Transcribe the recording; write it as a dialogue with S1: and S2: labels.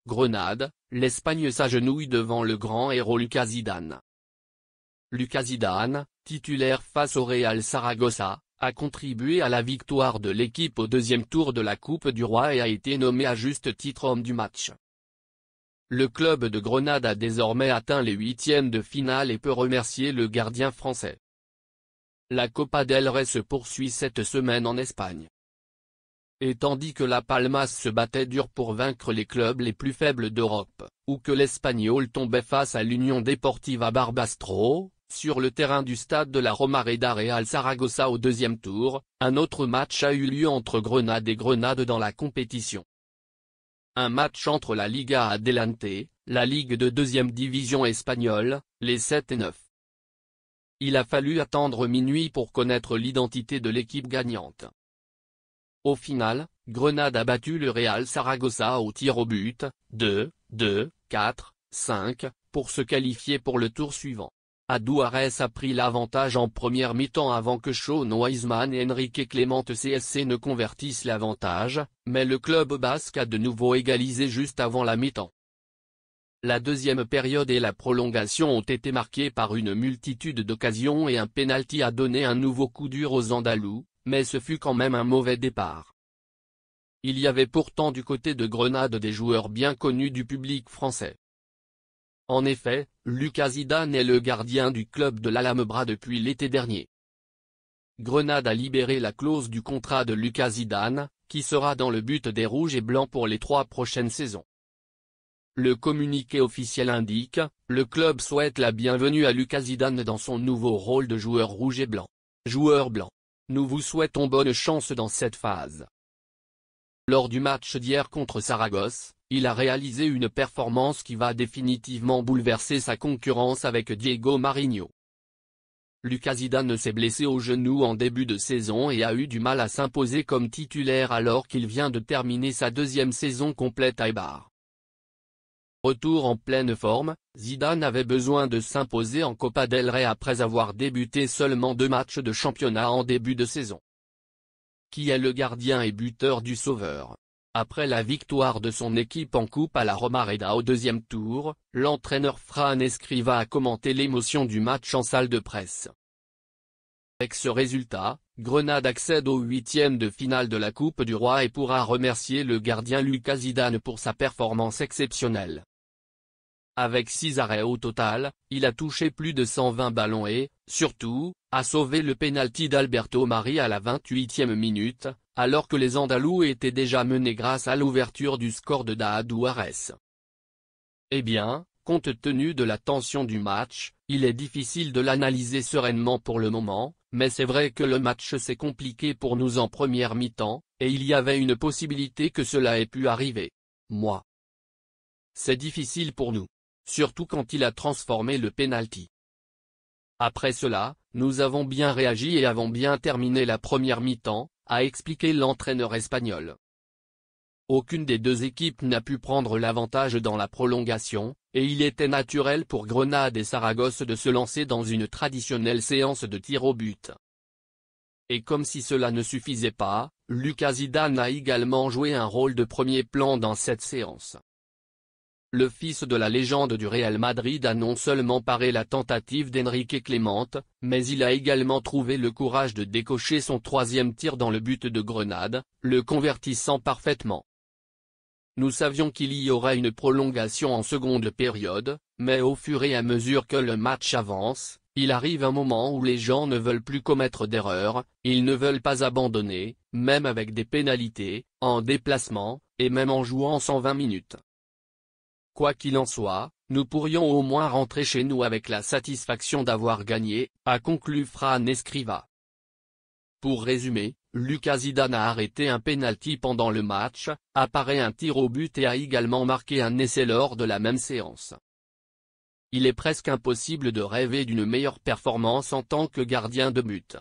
S1: Grenade, l'Espagne s'agenouille devant le grand héros Lucas Zidane. Lucas Zidane, titulaire face au Real Saragossa, a contribué à la victoire de l'équipe au deuxième tour de la Coupe du Roi et a été nommé à juste titre homme du match. Le club de Grenade a désormais atteint les huitièmes de finale et peut remercier le gardien français. La Copa del Rey se poursuit cette semaine en Espagne. Et tandis que la Palmas se battait dur pour vaincre les clubs les plus faibles d'Europe, ou que l'Espagnol tombait face à l'Union Deportiva Barbastro, sur le terrain du stade de la Romareda Real Saragossa au deuxième tour, un autre match a eu lieu entre Grenade et Grenade dans la compétition. Un match entre la Liga Adelante, la ligue de deuxième division espagnole, les 7 et 9. Il a fallu attendre minuit pour connaître l'identité de l'équipe gagnante. Au final, Grenade a battu le Real Saragossa au tir au but, 2, 4, 5, pour se qualifier pour le tour suivant. Aduares a pris l'avantage en première mi-temps avant que Sean Weisman et Enrique Clemente CSC ne convertissent l'avantage, mais le club basque a de nouveau égalisé juste avant la mi-temps. La deuxième période et la prolongation ont été marquées par une multitude d'occasions et un pénalty a donné un nouveau coup dur aux Andalous, mais ce fut quand même un mauvais départ. Il y avait pourtant du côté de Grenade des joueurs bien connus du public français. En effet, Lucas Zidane est le gardien du club de l'Alhambra depuis l'été dernier. Grenade a libéré la clause du contrat de Lucas Zidane, qui sera dans le but des Rouges et Blancs pour les 3 prochaines saisons. Le communiqué officiel indique, le club souhaite la bienvenue à Lucas Zidane dans son nouveau rôle de joueur rouge et blanc. Joueur blanc. Nous vous souhaitons bonne chance dans cette phase. Lors du match d'hier contre Saragosse, il a réalisé une performance qui va définitivement bouleverser sa concurrence avec Diego Marinho. Lucas Zidane s'est blessé au genou en début de saison et a eu du mal à s'imposer comme titulaire alors qu'il vient de terminer sa deuxième saison complète à Eibar. Retour en pleine forme, Zidane avait besoin de s'imposer en Copa del Rey après avoir débuté seulement 2 matchs de championnat en début de saison. Qui est le gardien et buteur du Sauveur? Après la victoire de son équipe en coupe à la Romareda au deuxième tour, l'entraîneur Fran Escrivá a commenté l'émotion du match en salle de presse. Avec ce résultat, Grenade accède aux huitièmes de finale de la Coupe du Roi et pourra remercier le gardien Lucas Zidane pour sa performance exceptionnelle. Avec 6 arrêts au total, il a touché plus de 120 ballons et, surtout, a sauvé le pénalty d'Alberto Mari à la 28e minute, alors que les Andalous étaient déjà menés grâce à l'ouverture du score de Aduares. Eh bien, compte tenu de la tension du match, il est difficile de l'analyser sereinement pour le moment, mais c'est vrai que le match s'est compliqué pour nous en première mi-temps, et il y avait une possibilité que cela ait pu arriver. Moi. C'est difficile pour nous. Surtout quand il a transformé le pénalty. Après cela, nous avons bien réagi et avons bien terminé la première mi-temps, a expliqué l'entraîneur espagnol. Aucune des deux équipes n'a pu prendre l'avantage dans la prolongation, et il était naturel pour Grenade et Saragosse de se lancer dans une traditionnelle séance de tir au but. Et comme si cela ne suffisait pas, Lucas Zidane a également joué un rôle de premier plan dans cette séance. Le fils de la légende du Real Madrid a non seulement paré la tentative d'Enrique Clemente, mais il a également trouvé le courage de décocher son 3e tir dans le but de Grenade, le convertissant parfaitement. Nous savions qu'il y aurait une prolongation en seconde période, mais au fur et à mesure que le match avance, il arrive un moment où les gens ne veulent plus commettre d'erreurs, ils ne veulent pas abandonner, même avec des pénalités, en déplacement, et même en jouant 120 minutes. Quoi qu'il en soit, nous pourrions au moins rentrer chez nous avec la satisfaction d'avoir gagné, a conclu Fran Escrivá. Pour résumer, Lucas Zidane a arrêté un pénalty pendant le match, a paré un tir au but et a également marqué un essai lors de la même séance. Il est presque impossible de rêver d'une meilleure performance en tant que gardien de but.